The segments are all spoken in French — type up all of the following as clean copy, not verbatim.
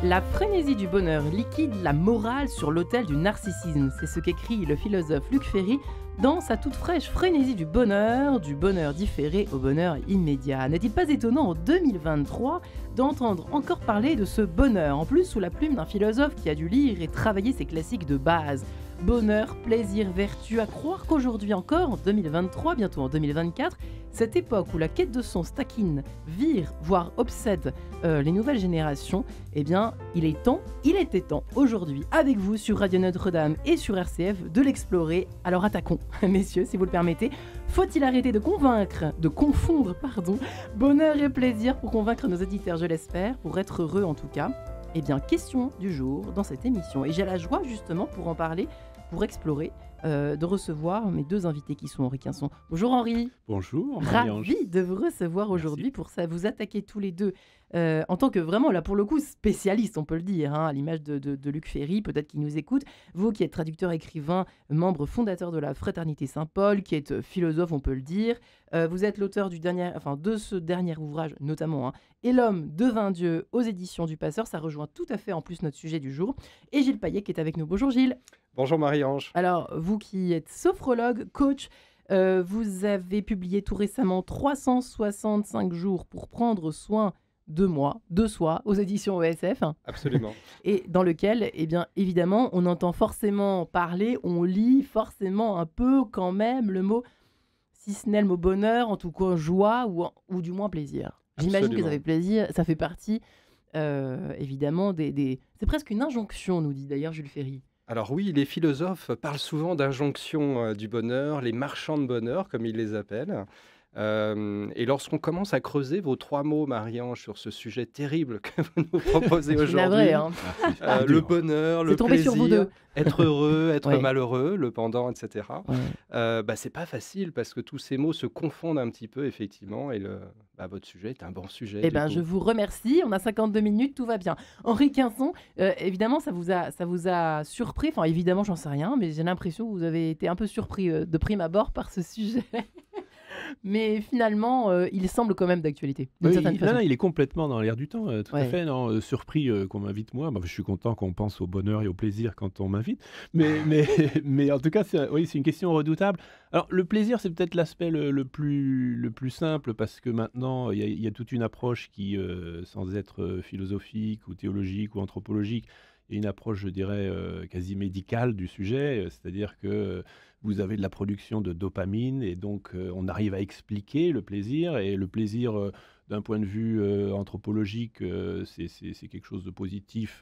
La frénésie du bonheur liquide la morale sur l'autel du narcissisme. C'est ce qu'écrit le philosophe Luc Ferry dans sa toute fraîche frénésie du bonheur différé au bonheur immédiat. N'est-il pas étonnant en 2023 d'entendre encore parler de ce bonheur, en plus sous la plume d'un philosophe qui a dû lire et travailler ses classiques de base. Bonheur, plaisir, vertu, à croire qu'aujourd'hui encore, en 2023, bientôt en 2024, cette époque où la quête de sens taquine, vire, voire obsède les nouvelles générations, eh bien, il était temps aujourd'hui, avec vous sur Radio Notre-Dame et sur RCF, de l'explorer. Alors attaquons, messieurs, si vous le permettez. Faut-il arrêter de confondre, bonheur et plaisir pour convaincre nos auditeurs, je l'espère, pour être heureux en tout cas? Eh bien, question du jour dans cette émission. Et j'ai la joie justement pour en parler, pour explorer, de recevoir mes deux invités qui sont Henri Quinson. Bonjour Henri. Bonjour Marie-Ange. Ravi de vous recevoir aujourd'hui pour ça, vous attaquer tous les deux en tant que vraiment, là pour le coup, spécialiste, on peut le dire, à l'image de Luc Ferry, peut-être qui nous écoute. Vous qui êtes traducteur, écrivain, membre fondateur de la Fraternité Saint-Paul, qui êtes philosophe, on peut le dire. Vous êtes l'auteur de ce dernier ouvrage, notamment, Et l'homme devint Dieu aux éditions du Passeur. Ça rejoint tout à fait en plus notre sujet du jour. Et Gilles Payet qui est avec nous. Bonjour Gilles. Bonjour Marie-Ange. Alors, vous qui êtes sophrologue, coach, vous avez publié tout récemment 365 jours pour prendre soin de soi, aux éditions ESF. Absolument. Et dans lequel, eh bien, évidemment, on entend forcément parler, on lit forcément un peu quand même le mot, si ce n'est le mot bonheur, en tout cas joie ou du moins plaisir. J'imagine que ça fait plaisir, ça fait partie, évidemment, c'est presque une injonction, nous dit d'ailleurs Jules Ferry. Alors oui, les philosophes parlent souvent d'injonction du bonheur, les marchands de bonheur, comme ils les appellent. Et lorsqu'on commence à creuser vos trois mots, Marie-Ange, sur ce sujet terrible que vous nous proposez aujourd'hui, le bonheur, le plaisir, être heureux, être malheureux, le pendant, etc. Ouais. C'est pas facile parce que tous ces mots se confondent un petit peu, effectivement, et votre sujet est un bon sujet. Eh bien, je vous remercie. On a 52 minutes, tout va bien. Henri Quinson, évidemment, ça vous a surpris. Enfin, évidemment, j'en sais rien, mais j'ai l'impression que vous avez été un peu surpris de prime abord par ce sujet. Mais finalement, il semble quand même d'actualité. Oui, il est complètement dans l'air du temps, tout à fait. Non, surpris qu'on m'invite moi. Je suis content qu'on pense au bonheur et au plaisir quand on m'invite. Mais en tout cas, c'est une question redoutable. Alors, le plaisir, c'est peut-être l'aspect le plus simple parce que maintenant, il y a toute une approche qui, sans être philosophique ou théologique ou anthropologique, il y a une approche, je dirais, quasi médicale du sujet, c'est-à-dire que vous avez de la production de dopamine et donc on arrive à expliquer le plaisir. Et le plaisir, d'un point de vue anthropologique, c'est quelque chose de positif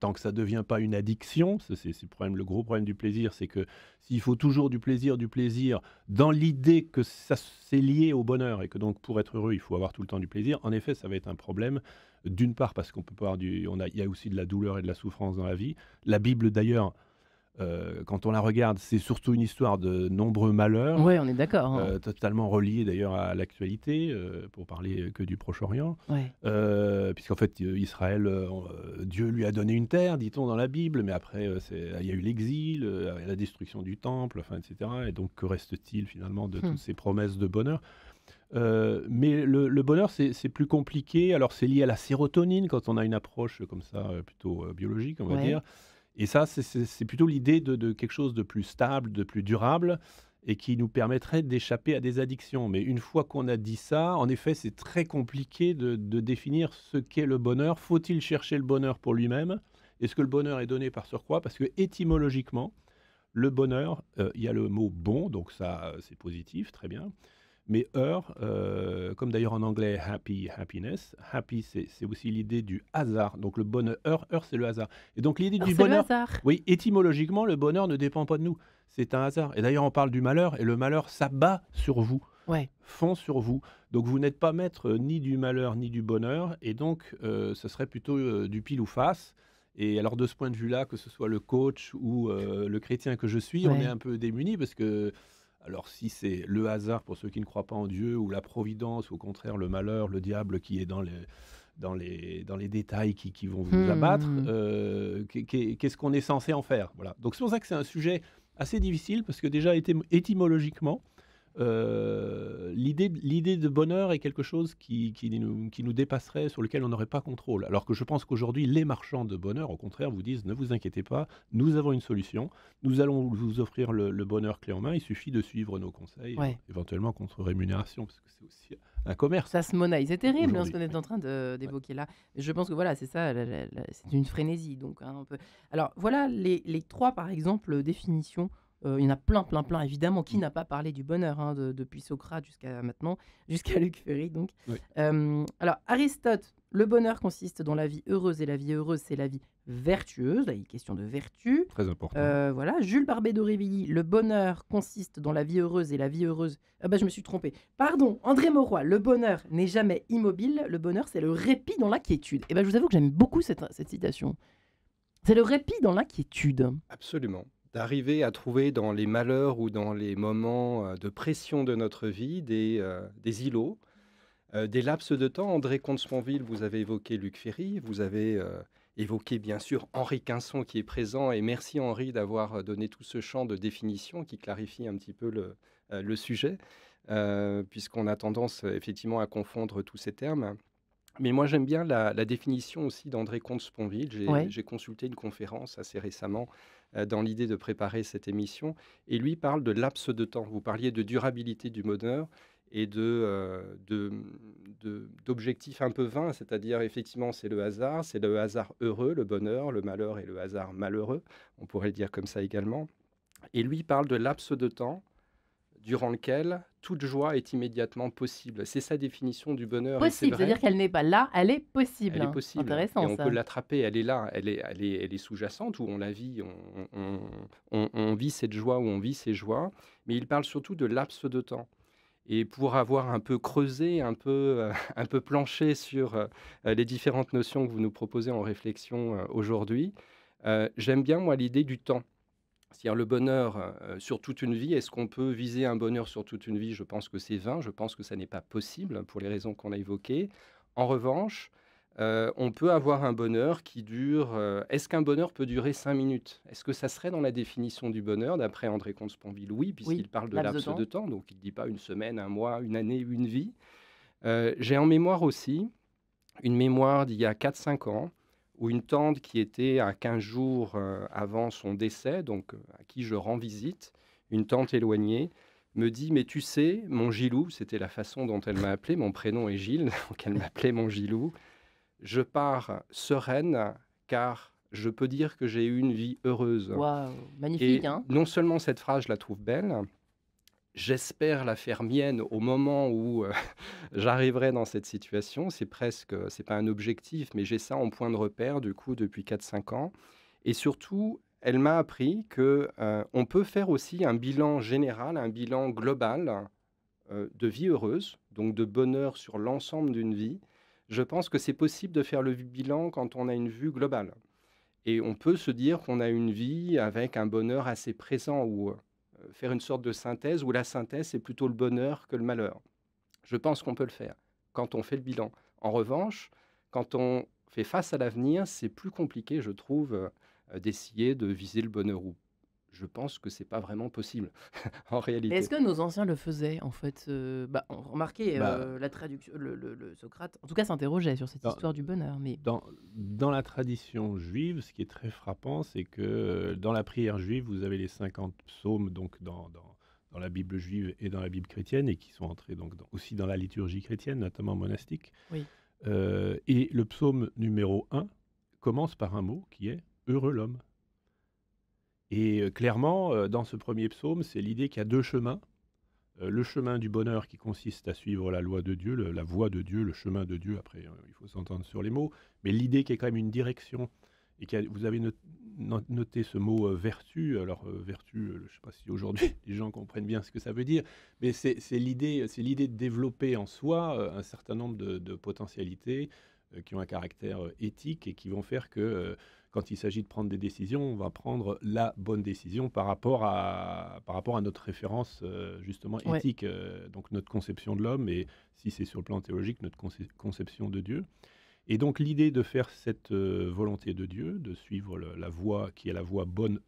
tant que ça ne devient pas une addiction. C'est le gros problème du plaisir, c'est que s'il faut toujours du plaisir dans l'idée que ça c'est lié au bonheur et que donc pour être heureux, il faut avoir tout le temps du plaisir, en effet, ça va être un problème. D'une part parce qu'on peut pas avoir il y a aussi de la douleur et de la souffrance dans la vie. La Bible d'ailleurs, quand on la regarde, c'est surtout une histoire de nombreux malheurs. Oui, on est d'accord. Totalement reliés d'ailleurs à l'actualité, pour parler que du Proche-Orient. Ouais. Puisqu'en fait, Israël, Dieu lui a donné une terre, dit-on dans la Bible, mais après, il y a eu l'exil, la destruction du temple, etc. Et donc, que reste-t-il finalement de toutes ces promesses de bonheur ? Mais le bonheur, c'est plus compliqué. Alors, c'est lié à la sérotonine quand on a une approche comme ça, plutôt biologique, on va dire. Et ça, c'est plutôt l'idée de quelque chose de plus stable, de plus durable, et qui nous permettrait d'échapper à des addictions. Mais une fois qu'on a dit ça, en effet, c'est très compliqué de définir ce qu'est le bonheur. Faut-il chercher le bonheur pour lui-même ? Est-ce que le bonheur est donné par surcroît ? Parce que étymologiquement, le bonheur, il y a le mot « bon », donc ça, c'est positif, très bien. Mais heure, comme d'ailleurs en anglais happiness, happy c'est aussi l'idée du hasard. Donc le bonheur, heure c'est le hasard. Et donc l'idée du bonheur, oui, étymologiquement le bonheur ne dépend pas de nous, c'est un hasard. Et d'ailleurs on parle du malheur et le malheur s'abat sur vous, fond sur vous. Donc vous n'êtes pas maître ni du malheur ni du bonheur et donc ce serait plutôt du pile ou face. Et alors de ce point de vue-là, que ce soit le coach ou le chrétien que je suis, on est un peu démunis parce que alors si c'est le hasard pour ceux qui ne croient pas en Dieu ou la providence, ou au contraire le malheur, le diable qui est dans les détails qui vont vous abattre, qu'est-ce qu'on est censé en faire ? Voilà. Donc c'est pour ça que c'est un sujet assez difficile parce que déjà étymologiquement, l'idée de bonheur est quelque chose qui nous dépasserait, sur lequel on n'aurait pas contrôle. Alors que je pense qu'aujourd'hui, les marchands de bonheur, au contraire, vous disent: «Ne vous inquiétez pas, nous avons une solution. Nous allons vous offrir le bonheur clé en main. Il suffit de suivre nos conseils, Ouais. éventuellement contre rémunération», parce que c'est aussi un commerce Ça se monnaie. C'est terrible ce aujourd'hui. qu'on est en train d'évoquer là. Je pense que voilà, c'est ça, c'est une frénésie. Donc, hein, on peut... Alors voilà les trois, par exemple, définitions. Il y en a plein, plein, plein, évidemment. Qui n'a pas parlé du bonheur, hein, depuis Socrate jusqu'à maintenant, jusqu'à Luc Ferry. Donc. Oui. Alors, Aristote, le bonheur consiste dans la vie heureuse, et la vie heureuse, c'est la vie vertueuse. Là, il est question de vertu. Très important. Voilà, Jules Barbet d'Aurevilly, le bonheur consiste dans la vie heureuse, et la vie heureuse... Ah bah je me suis trompée. Pardon, André Mauroy, le bonheur n'est jamais immobile, le bonheur c'est le répit dans l'inquiétude. Et ben je vous avoue que j'aime beaucoup cette citation. C'est le répit dans l'inquiétude. Absolument. D'arriver à trouver dans les malheurs ou dans les moments de pression de notre vie des îlots, des laps de temps. André Comte-Sponville, vous avez évoqué Luc Ferry, vous avez évoqué bien sûr Henri Quinson qui est présent, et merci Henri d'avoir donné tout ce champ de définition qui clarifie un petit peu le sujet, puisqu'on a tendance effectivement à confondre tous ces termes. Mais moi j'aime bien la définition aussi d'André Comte-Sponville. J'ai consulté une conférence assez récemment dans l'idée de préparer cette émission, et lui parle de laps de temps. Vous parliez de durabilité du bonheur et d'objectifs un peu vains, c'est-à-dire effectivement c'est le hasard heureux, le bonheur, le malheur et le hasard malheureux, on pourrait le dire comme ça également. Et lui parle de laps de temps durant lequel toute joie est immédiatement possible. C'est sa définition du bonheur. Possible, c'est-à-dire qu'elle n'est pas là, elle est possible. Elle est possible. Intéressant, et on ça. peut l'attraper, elle est là, elle est sous-jacente, où on la vit, on vit cette joie, ou on vit ces joies. Mais il parle surtout de laps de temps. Et pour avoir un peu creusé, un peu planché sur les différentes notions que vous nous proposez en réflexion aujourd'hui, j'aime bien, moi, l'idée du temps. C'est-à-dire le bonheur sur toute une vie. Est-ce qu'on peut viser un bonheur sur toute une vie? Je pense que c'est vain. Je pense que ça n'est pas possible pour les raisons qu'on a évoquées. En revanche, on peut avoir un bonheur qui dure... est-ce qu'un bonheur peut durer 5 minutes? Est-ce que ça serait dans la définition du bonheur, d'après André Comte-Sponville? Oui, puisqu'il parle de laps de temps. Donc, il ne dit pas une semaine, un mois, une année, une vie. J'ai en mémoire aussi une mémoire d'il y a 4-5 ans, où une tante qui était à 15 jours avant son décès, donc à qui je rends visite, une tante éloignée, me dit: mais tu sais, mon Gilou, c'était la façon dont elle m'a appelé, mon prénom est Gilles, donc elle m'appelait mon Gilou, je pars sereine car je peux dire que j'ai eu une vie heureuse. Waouh, magnifique, Et hein. non seulement cette phrase, je la trouve belle, j'espère la faire mienne au moment où j'arriverai dans cette situation. C'est pas un objectif, mais j'ai ça en point de repère, du coup, depuis 4-5 ans. Et surtout, elle m'a appris que on peut faire aussi un bilan général, un bilan global de vie heureuse, donc de bonheur sur l'ensemble d'une vie. Je pense que c'est possible de faire le bilan quand on a une vue globale. Et on peut se dire qu'on a une vie avec un bonheur assez présent, ou faire une sorte de synthèse, où la synthèse, c'est plutôt le bonheur que le malheur. Je pense qu'on peut le faire quand on fait le bilan. En revanche, quand on fait face à l'avenir, c'est plus compliqué, je trouve, d'essayer de viser le bonheur. Ou je pense que c'est pas vraiment possible en réalité. Est-ce que nos anciens le faisaient, en fait? On remarquait la traduction, le Socrate, en tout cas, s'interrogeait sur cette histoire du bonheur. Mais... Dans la tradition juive, ce qui est très frappant, c'est que dans la prière juive, vous avez les 50 psaumes, donc dans la Bible juive et dans la Bible chrétienne, et qui sont entrés donc aussi dans la liturgie chrétienne, notamment monastique. Oui. Et le psaume numéro 1 commence par un mot qui est « heureux l'homme ». Et clairement, dans ce premier psaume, c'est l'idée qu'il y a deux chemins. Le chemin du bonheur qui consiste à suivre la loi de Dieu, la voie de Dieu, le chemin de Dieu. Après, il faut s'entendre sur les mots. Mais l'idée qu'il y a quand même une direction. Et vous avez noté ce mot vertu. Alors, vertu, je ne sais pas si aujourd'hui les gens comprennent bien ce que ça veut dire. Mais c'est l'idée de développer en soi un certain nombre de potentialités qui ont un caractère éthique et qui vont faire que... quand il s'agit de prendre des décisions, on va prendre la bonne décision par rapport à notre référence justement éthique, donc notre conception de l'homme, et si c'est sur le plan théologique, notre conception de Dieu. Et donc l'idée de faire cette volonté de Dieu, de suivre la voie qui est la voie bonne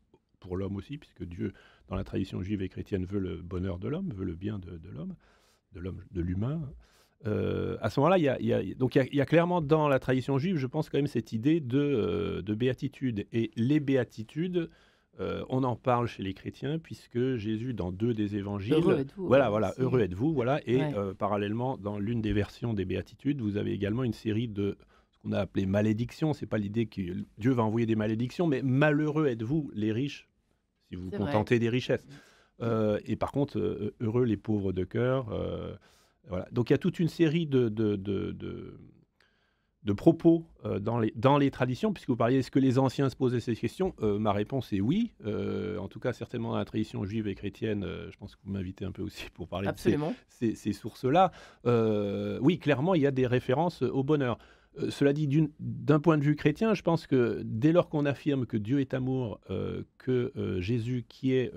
pour l'homme aussi, puisque Dieu, dans la tradition juive et chrétienne, veut le bonheur de l'homme, veut le bien de l'homme, de l'humain. À ce moment-là, il y a clairement dans la tradition juive, je pense quand même cette idée de béatitude. Et les béatitudes, on en parle chez les chrétiens, puisque Jésus, dans 2 des évangiles, Heureux êtes-vous. voilà, heureux êtes-vous, voilà. Et Ouais. parallèlement, dans l'une des versions des béatitudes, vous avez également une série de ce qu'on a appelé malédictions. C'est pas l'idée que Dieu va envoyer des malédictions, mais malheureux êtes-vous les riches, si vous vous C'est vrai. contentez des richesses. Et par contre, heureux les pauvres de cœur. Voilà. Donc il y a toute une série de propos dans les traditions, puisque vous parliez, est-ce que les anciens se posaient ces questions? Ma réponse est oui. En tout cas, certainement dans la tradition juive et chrétienne, je pense que vous m'invitez un peu aussi pour parler Absolument. de ces sources-là. Oui, clairement, il y a des références au bonheur. Cela dit, d'un point de vue chrétien, je pense que dès lors qu'on affirme que Dieu est amour, que Jésus, qui est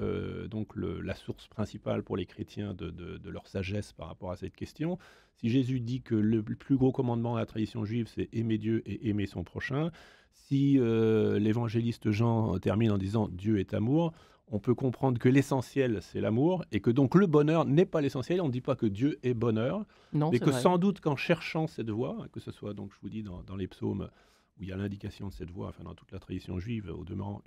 donc la source principale pour les chrétiens de leur sagesse par rapport à cette question, si Jésus dit que le plus gros commandement de la tradition juive, c'est aimer Dieu et aimer son prochain, si l'évangéliste Jean termine en disant Dieu est amour, on peut comprendre que l'essentiel, c'est l'amour, et que donc le bonheur n'est pas l'essentiel. On ne dit pas que Dieu est bonheur, Non, mais c'est que vrai. sans doute qu'en cherchant cette voie, que ce soit, donc je vous dis, dans les psaumes, où il y a l'indication de cette voie, enfin dans toute la tradition juive, au demeurant,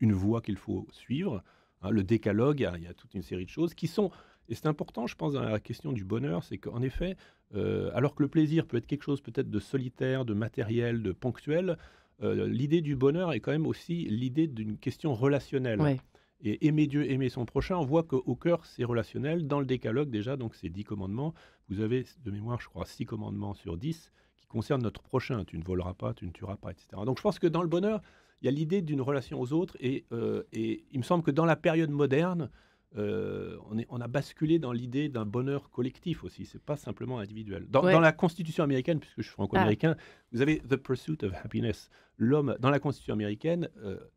une voie qu'il faut suivre, hein, le décalogue, il y a toute une série de choses qui sont, et c'est important, je pense, dans la question du bonheur, c'est qu'en effet, alors que le plaisir peut être quelque chose peut-être de solitaire, de matériel, de ponctuel, l'idée du bonheur est quand même aussi l'idée d'une question relationnelle. Ouais. Et aimer Dieu, aimer son prochain, on voit qu'au cœur, c'est relationnel. Dans le décalogue, déjà, donc ces 10 commandements, vous avez, de mémoire, je crois, 6 commandements sur 10 qui concernent notre prochain. Tu ne voleras pas, tu ne tueras pas, etc. Donc je pense que dans le bonheur, il y a l'idée d'une relation aux autres. Et il me semble que dans la période moderne, on a basculé dans l'idée d'un bonheur collectif aussi. C'est pas simplement individuel. Dans la Constitution américaine, puisque je suis franco-américain, vous avez The Pursuit of Happiness. L'homme, dans la Constitution américaine,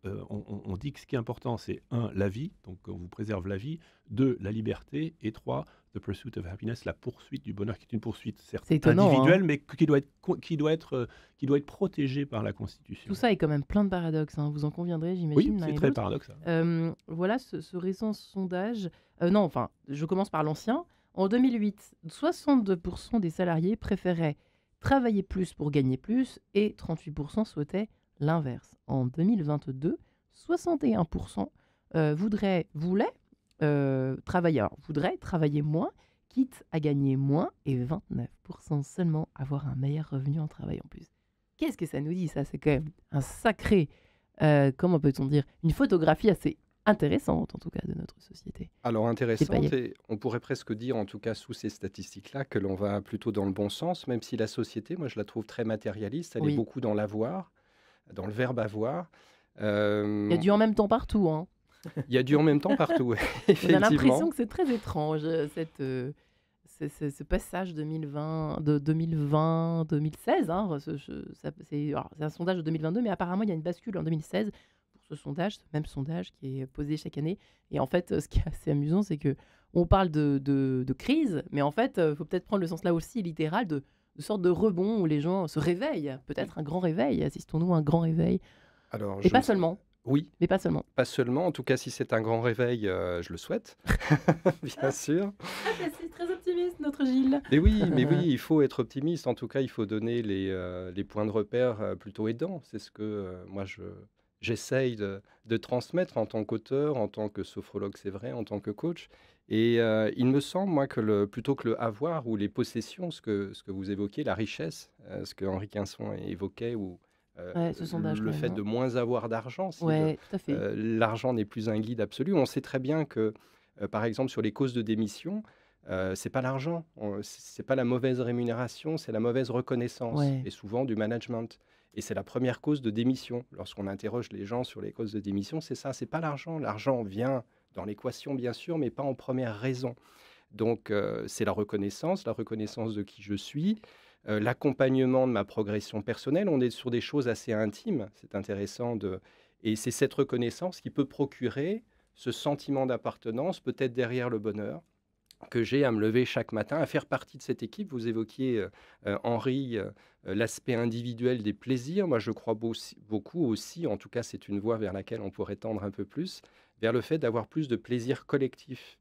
on dit que ce qui est important, c'est 1, la vie, donc on vous préserve la vie, 2, la liberté, et 3, The Pursuit of Happiness, la poursuite du bonheur, qui est une poursuite certes individuelle, mais qui doit être protégée par la Constitution. Tout ça est quand même plein de paradoxes, hein. Vous en conviendrez, j'imagine. Oui, c'est très paradoxal. Voilà ce récent sondage. Je commence par l'ancien. En 2008, 62% des salariés préféraient travailler plus pour gagner plus et 38% souhaitaient l'inverse. En 2022, 61% voudraient travailler moins, quitte à gagner moins, et 29% seulement avoir un meilleur revenu en travaillant plus. Qu'est-ce que ça nous dit, ça? C'est quand même un sacré, comment peut-on dire, une photographie assez intéressante, en tout cas, de notre société. Alors intéressante, et on pourrait presque dire, en tout cas sous ces statistiques-là, que l'on va plutôt dans le bon sens, même si la société, moi je la trouve très matérialiste, elle est beaucoup dans l'avoir, dans le verbe avoir. Il y a du en même temps partout, hein. Il y a du en même temps partout, effectivement. On a l'impression que c'est très étrange, ce passage 2020-2016. Hein, c'est un sondage de 2022, mais apparemment, il y a une bascule en 2016 pour ce sondage, ce même sondage qui est posé chaque année. Et en fait, ce qui est assez amusant, c'est qu'on parle de crise, mais en fait, il faut peut-être prendre le sens là aussi littéral de sorte de rebond où les gens se réveillent. Peut-être un grand réveil. Assistons-nous à un grand réveil. Alors, et pas seulement. Oui. Mais pas seulement. Pas seulement. En tout cas, si c'est un grand réveil, je le souhaite, bien sûr. C'est très optimiste, notre Gilles. Mais oui, il faut être optimiste. En tout cas, il faut donner les points de repère plutôt aidants. C'est ce que moi, j'essaye de transmettre en tant qu'auteur, en tant que sophrologue, c'est vrai, en tant que coach. Et il me semble, moi, que plutôt que le avoir ou les possessions, ce que vous évoquiez, la richesse, ce que Henri Quinson évoquait, ou ce sondage, le fait de moins avoir d'argent, si tout à fait. l'argent n'est plus un guide absolu. On sait très bien que, par exemple, sur les causes de démission, c'est pas l'argent, c'est pas la mauvaise rémunération, c'est la mauvaise reconnaissance, et souvent du management. Et c'est la première cause de démission. Lorsqu'on interroge les gens sur les causes de démission, c'est ça, c'est pas l'argent. L'argent vient dans l'équation, bien sûr, mais pas en première raison. Donc, c'est la reconnaissance de qui je suis, l'accompagnement de ma progression personnelle. On est sur des choses assez intimes, c'est intéressant. Et c'est cette reconnaissance qui peut procurer ce sentiment d'appartenance, peut-être derrière le bonheur, que j'ai à me lever chaque matin, à faire partie de cette équipe. Vous évoquiez, Henri, l'aspect individuel des plaisirs. Moi, je crois beaucoup aussi, en tout cas, c'est une voie vers laquelle on pourrait tendre un peu plus, vers le fait d'avoir plus de plaisir collectif.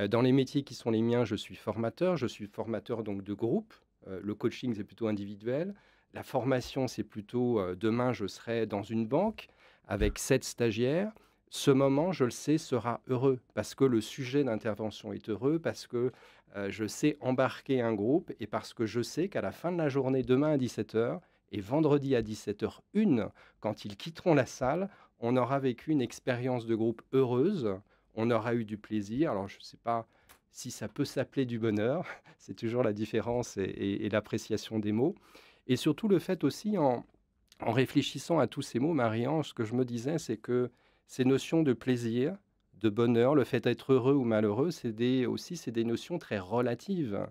Dans les métiers qui sont les miens, je suis formateur donc de groupe. Le coaching, c'est plutôt individuel. La formation, c'est plutôt demain, je serai dans une banque avec 7 stagiaires. Ce moment, je le sais, sera heureux parce que le sujet d'intervention est heureux, parce que je sais embarquer un groupe et parce que je sais qu'à la fin de la journée, demain à 17 h et vendredi à 17 h 01, quand ils quitteront la salle, on aura vécu une expérience de groupe heureuse, on aura eu du plaisir. Alors, je ne sais pas si ça peut s'appeler du bonheur, c'est toujours la différence et l'appréciation des mots. Et surtout le fait aussi, en réfléchissant à tous ces mots, Marie-Ange, ce que je me disais, c'est que ces notions de plaisir, de bonheur, le fait d'être heureux ou malheureux, c'est des notions très relatives.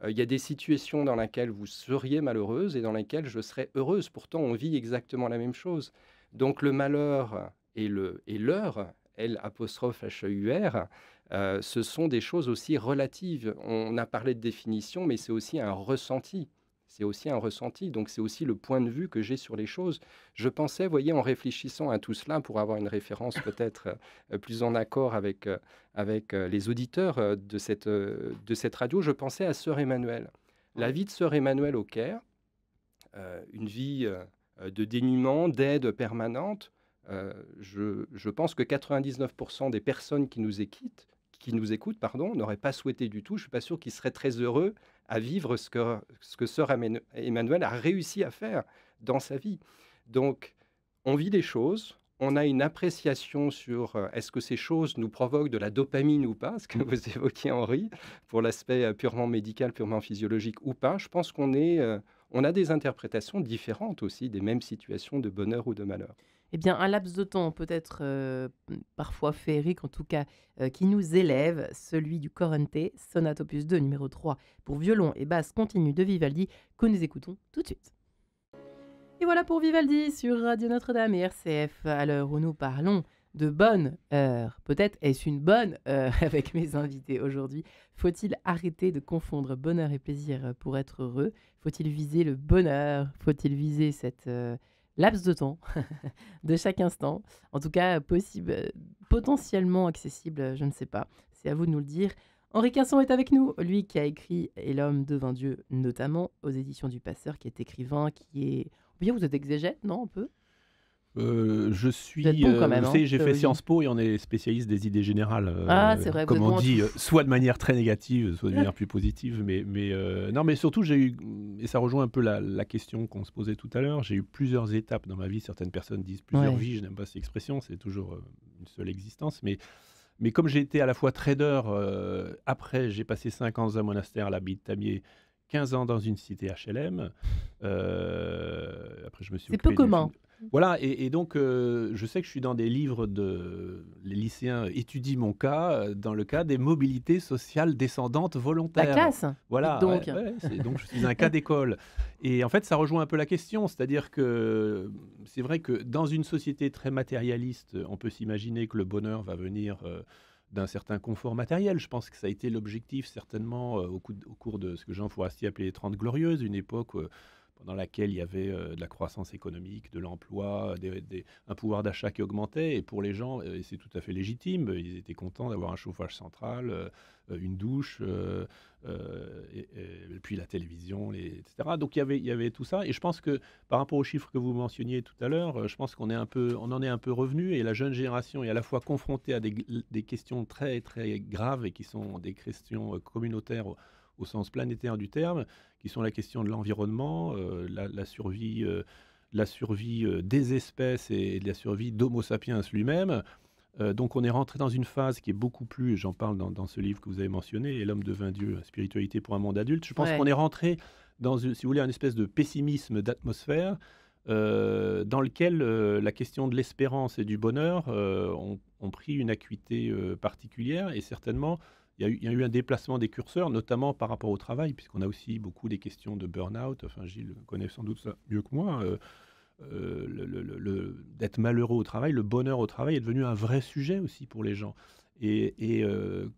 Il y a des situations dans lesquelles vous seriez malheureuse et dans lesquelles je serais heureuse. Pourtant, on vit exactement la même chose. Donc le malheur et l'heure, L apostrophe H-E-U-R, ce sont des choses aussi relatives. On a parlé de définition, mais c'est aussi un ressenti. C'est aussi un ressenti, donc c'est aussi le point de vue que j'ai sur les choses. Je pensais, vous voyez, en réfléchissant à tout cela, pour avoir une référence peut-être plus en accord avec les auditeurs de cette radio, je pensais à Sœur Emmanuel. La vie de Sœur Emmanuel au Caire, une vie de dénuement, d'aide permanente. Je pense que 99% des personnes qui nous écoutent, n'auraient pas souhaité du tout. Je ne suis pas sûr qu'ils seraient très heureux à vivre ce que Sœur Emmanuel a réussi à faire dans sa vie. Donc, on vit des choses, on a une appréciation sur est-ce que ces choses nous provoquent de la dopamine ou pas, ce que vous évoquiez, Henri, pour l'aspect purement médical, purement physiologique ou pas. Je pense qu'on a des interprétations différentes aussi des mêmes situations de bonheur ou de malheur. Eh bien, un laps de temps peut-être parfois féerique, en tout cas, qui nous élève, celui du Corrente, sonate opus 2, numéro 3, pour violon et basse continue de Vivaldi, que nous écoutons tout de suite. Et voilà pour Vivaldi sur Radio Notre-Dame et RCF, à l'heure où nous parlons de bonne heure. Peut-être est-ce une bonne heure avec mes invités aujourd'hui. Faut-il arrêter de confondre bonheur et plaisir pour être heureux? Faut-il viser le bonheur? Faut-il viser cette laps de temps de chaque instant? En tout cas, potentiellement accessible, je ne sais pas. C'est à vous de nous le dire. Henri Quinson est avec nous, lui qui a écrit Et l'homme devint Dieu, notamment aux éditions du Passeur, qui est écrivain, qui est... Vous êtes exégète, non, un peu? Je suis, Vous êtes bon quand même, vous savez, j'ai fait théologie. Sciences Po et on est spécialiste des idées générales. C'est vrai, vous comme êtes on bon en dit, tout. soit de manière très négative, soit de manière plus positive. Non, mais surtout, j'ai eu, et ça rejoint un peu la question qu'on se posait tout à l'heure, j'ai eu plusieurs étapes dans ma vie. Certaines personnes disent plusieurs Ouais. vies, je n'aime pas cette expression, c'est toujours une seule existence. Mais comme j'ai été à la fois trader, après j'ai passé 5 ans dans un monastère à l'abbaye de Tamier, 15 ans dans une cité HLM. Après, je me suis C'est occupé peu commun. Voilà, et donc je sais que je suis dans des livres les lycéens étudient mon cas, dans le cas des mobilités sociales descendantes La volontaires. classe, Voilà, dites donc. donc je suis un cas d'école. Et en fait, ça rejoint un peu la question, c'est-à-dire que c'est vrai que dans une société très matérialiste, on peut s'imaginer que le bonheur va venir d'un certain confort matériel. Je pense que ça a été l'objectif certainement au cours de ce que Jean Fourastier appelait les 30 Glorieuses, une époque pendant laquelle il y avait de la croissance économique, de l'emploi, un pouvoir d'achat qui augmentait. Et pour les gens, et c'est tout à fait légitime, ils étaient contents d'avoir un chauffage central, une douche, et puis la télévision, etc. Donc il y avait tout ça. Et je pense que par rapport aux chiffres que vous mentionniez tout à l'heure, je pense qu'on en est un peu revenu. Et la jeune génération est à la fois confrontée à des questions très, très graves et qui sont des questions communautaires au sens planétaire du terme, qui sont la question de l'environnement, la survie des espèces et de la survie d'Homo sapiens lui-même. Donc on est rentré dans une phase qui est beaucoup plus, j'en parle dans ce livre que vous avez mentionné, Et l'homme devint Dieu, spiritualité pour un monde adulte. Je pense qu'on est rentré dans, si vous voulez, un espèce de pessimisme d'atmosphère dans lequel la question de l'espérance et du bonheur ont pris une acuité particulière, et certainement il y a eu un déplacement des curseurs, notamment par rapport au travail, puisqu'on a aussi beaucoup des questions de burn-out. Enfin, Gilles connaît sans doute ça mieux que moi. D'être malheureux au travail, le bonheur au travail est devenu un vrai sujet aussi pour les gens. Et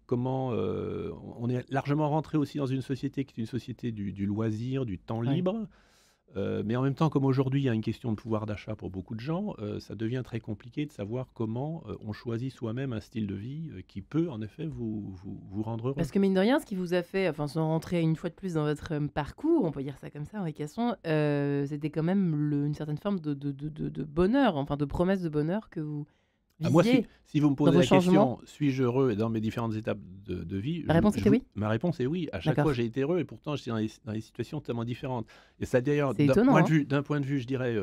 comment on est largement rentré aussi dans une société qui est une société du loisir, du temps libre. Mais en même temps, comme aujourd'hui, il y a une question de pouvoir d'achat pour beaucoup de gens, ça devient très compliqué de savoir comment on choisit soi-même un style de vie qui peut, en effet, vous rendre heureux. Parce que mine de rien, ce qui vous a fait, enfin, sans rentrer une fois de plus dans votre parcours, on peut dire ça comme ça, Henri Casson, c'était quand même une certaine forme de bonheur, enfin de promesse de bonheur que vous Moi, visiez si vous me dans posez vos la changements. question, suis-je heureux dans mes différentes étapes de vie, La réponse était oui. ma réponse est oui. À chaque D'accord. fois, j'ai été heureux et pourtant, j'étais dans des situations tellement différentes. Et ça, d'ailleurs, C'est étonnant, hein. d'un point de vue, je dirais,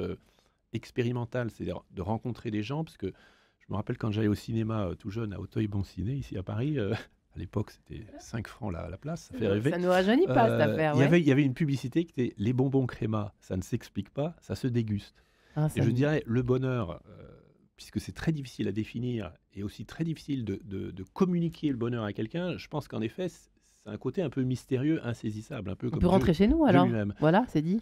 expérimental, c'est-à-dire de rencontrer des gens, parce que je me rappelle quand j'allais au cinéma tout jeune à Auteuil-Bon Ciné, ici à Paris, à l'époque, c'était 5 francs la place, ça fait rêver. Ça ne nous rajeunit pas cette affaire. Il y avait une publicité qui était les bonbons créma, ça ne s'explique pas, ça se déguste. Ah, Et je dirais le bonheur, puisque c'est très difficile à définir et aussi très difficile de communiquer le bonheur à quelqu'un, je pense qu'en effet, c'est un côté un peu mystérieux, insaisissable, un peu On comme peut rentrer chez nous alors. lui-même. Voilà, c'est dit.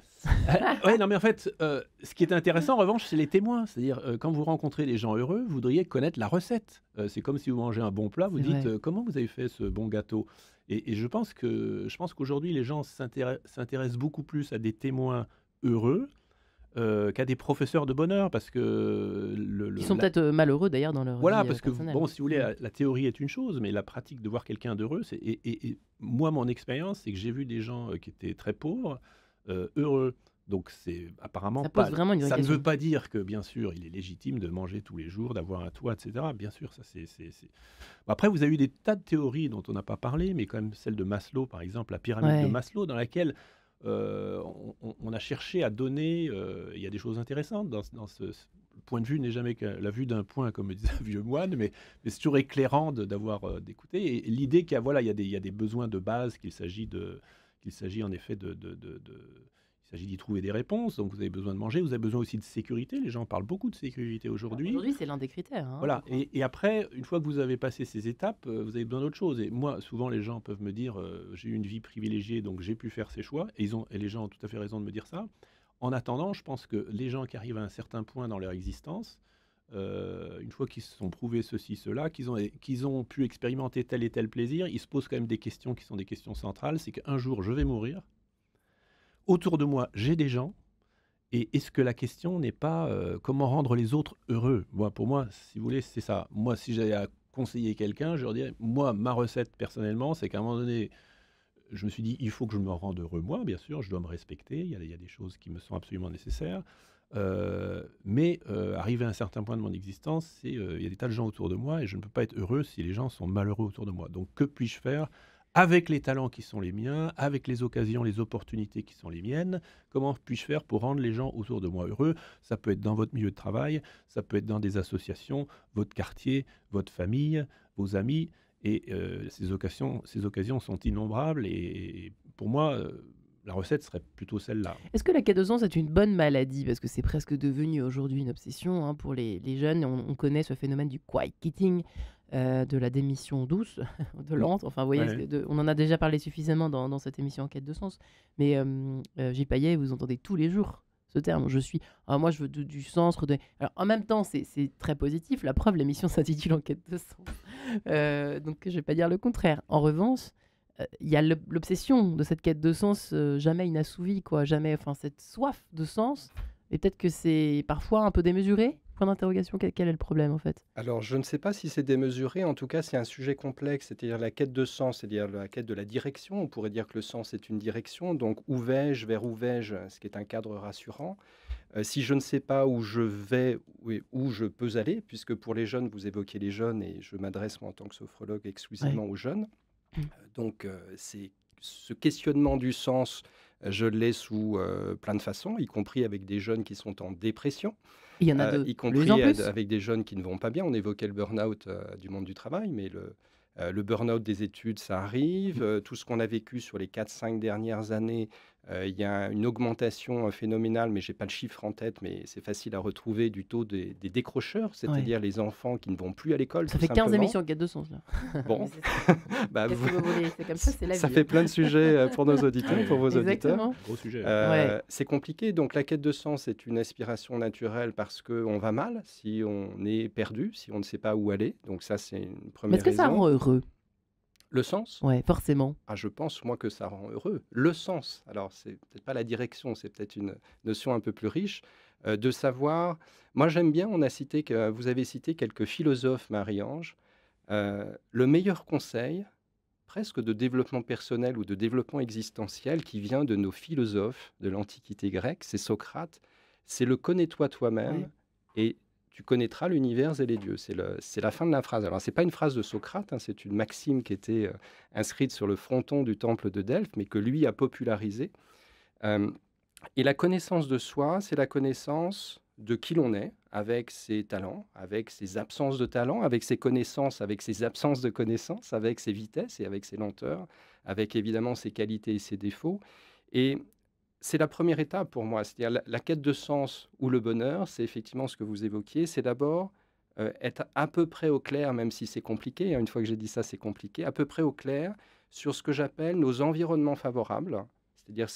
Ouais, non, mais en fait, ce qui est intéressant, en revanche, c'est les témoins. C'est-à-dire, quand vous rencontrez des gens heureux, vous voudriez connaître la recette. C'est comme si vous mangez un bon plat, vous C'est dites vrai. comment vous avez fait ce bon gâteau. Et je pense qu'aujourd'hui, les gens s'intéressent beaucoup plus à des témoins heureux qu'à des professeurs de bonheur, parce que Ils sont peut-être malheureux d'ailleurs dans leur voilà, vie parce que personnelle. bon, si vous voulez, la théorie est une chose, mais la pratique de voir quelqu'un d'heureux, et moi, mon expérience, c'est que j'ai vu des gens qui étaient très pauvres, heureux. Donc c'est apparemment Ça pose pas. vraiment une vraie Ça ne question. veut pas dire que, bien sûr, il est légitime de manger tous les jours, d'avoir un toit, etc. Bien sûr, ça c'est. Bon, après, vous avez eu des tas de théories dont on n'a pas parlé, mais quand même celle de Maslow, par exemple, la pyramide de Ouais. Maslow, dans laquelle on a cherché à donner. Il y a des choses intéressantes dans ce point de vue n'est jamais que la vue d'un point, comme me disait un vieux moine, mais c'est toujours éclairant d'avoir d'écouter. Et l'idée qu'il y a, voilà, il y a des besoins de base qu'il s'agit en effet il s'agit d'y trouver des réponses. Donc vous avez besoin de manger, vous avez besoin aussi de sécurité. Les gens parlent beaucoup de sécurité aujourd'hui. Aujourd'hui, c'est l'un des critères. Hein, Voilà, et après, une fois que vous avez passé ces étapes, vous avez besoin d'autre chose. Et moi, souvent, les gens peuvent me dire j'ai eu une vie privilégiée, donc j'ai pu faire ces choix. Et les gens ont tout à fait raison de me dire ça. En attendant, je pense que les gens qui arrivent à un certain point dans leur existence, une fois qu'ils se sont prouvés ceci, cela, qu'ils ont pu expérimenter tel et tel plaisir, ils se posent quand même des questions qui sont des questions centrales. C'est qu'un jour, je vais mourir. Autour de moi, j'ai des gens. Et est-ce que la question n'est pas comment rendre les autres heureux? Pour moi, si vous voulez, c'est ça. Moi, si j'avais à conseiller quelqu'un, je leur dirais, moi, ma recette personnellement, c'est qu'à un moment donné, je me suis dit, il faut que je me rende heureux, moi, bien sûr, je dois me respecter, il y a des choses qui me sont absolument nécessaires. Mais arrivé à un certain point de mon existence, il y a des tas de gens autour de moi et je ne peux pas être heureux si les gens sont malheureux autour de moi. Donc, que puis-je faire avec les talents qui sont les miens, avec les occasions, les opportunités qui sont les miennes? Comment puis-je faire pour rendre les gens autour de moi heureux? Ça peut être dans votre milieu de travail, ça peut être dans des associations, votre quartier, votre famille, vos amis. Et ces occasions sont innombrables. Et pour moi, la recette serait plutôt celle-là. Est-ce que la quête de sens est une bonne maladie? Parce que c'est presque devenu aujourd'hui une obsession hein, pour les jeunes. On connaît ce phénomène du quiet quitting, de la démission douce, de lente. Enfin, vous voyez, Ouais. on en a déjà parlé suffisamment dans cette émission en quête de sens. Mais J. Payet, vous entendez tous les jours ce terme. Moi, je veux du sens. Alors, en même temps, c'est très positif. La preuve, l'émission s'intitule En quête de sens. Donc, je vais pas dire le contraire. En revanche, il y a l'obsession de cette quête de sens jamais inassouvie, quoi. Jamais, enfin, cette soif de sens. Et peut-être que c'est parfois un peu démesuré. Point d'interrogation, quel est le problème en fait? Alors, je ne sais pas si c'est démesuré. En tout cas, c'est un sujet complexe, c'est-à-dire la quête de sens, c'est-à-dire la quête de la direction. On pourrait dire que le sens est une direction. Donc, où vais-je, vers où vais-je, ce qui est un cadre rassurant. Si je ne sais pas où je vais, où je peux aller, puisque pour les jeunes, vous évoquez les jeunes, et je m'adresse moi en tant que sophrologue exclusivement aux jeunes. Donc, c'est ce questionnement du sens, je l'ai sous plein de façons, y compris avec des jeunes qui sont en dépression, Il y en a de y plus compris en plus. avec des jeunes qui ne vont pas bien. On évoquait le burn-out du monde du travail, mais le burn-out des études, ça arrive. Tout ce qu'on a vécu sur les 4-5 dernières années, il y a une augmentation phénoménale, mais je n'ai pas le chiffre en tête, mais c'est facile à retrouver, du taux des décrocheurs, c'est-à-dire les enfants qui ne vont plus à l'école. Ça tout fait 15 simplement. émissions en quête de sens là. Bon, Mais c'est ça. bah, Qu'est-ce que vous voulez? C'est comme ça, c'est la ça vie. fait plein de sujets pour nos auditeurs, pour vos auditeurs. Exactement. Gros sujet. Ouais. C'est compliqué. Donc, la quête de sens est une aspiration naturelle parce qu'on va mal, si on est perdu, si on ne sait pas où aller. Donc, ça, c'est une Mais première est-ce que ça raison. rend heureux? Le sens? Ouais, forcément. Ah, je pense, moi, que ça rend heureux. Le sens, alors c'est peut-être pas la direction, c'est peut-être une notion un peu plus riche, de savoir moi j'aime bien, vous avez cité quelques philosophes, Marie-Ange. Le meilleur conseil, presque de développement personnel ou de développement existentiel qui vient de nos philosophes de l'Antiquité grecque, c'est Socrate, c'est le connais-toi Ouais. toi-même et tu connaîtras l'univers et les dieux. C'est la fin de la phrase. Alors, c'est pas une phrase de Socrate, hein, c'est une maxime qui était inscrite sur le fronton du temple de Delphes, mais que lui a popularisée. Euh, et la connaissance de soi, c'est la connaissance de qui l'on est, avec ses talents, avec ses absences de talents, avec ses connaissances, avec ses absences de connaissances, avec ses vitesses et avec ses lenteurs, avec évidemment ses qualités et ses défauts. Et c'est la première étape pour moi, c'est-à-dire la quête de sens ou le bonheur, c'est effectivement ce que vous évoquiez, c'est d'abord être à peu près au clair, même si c'est compliqué, hein, une fois que j'ai dit ça, c'est compliqué, à peu près au clair sur ce que j'appelle nos environnements favorables, c'est-à-dire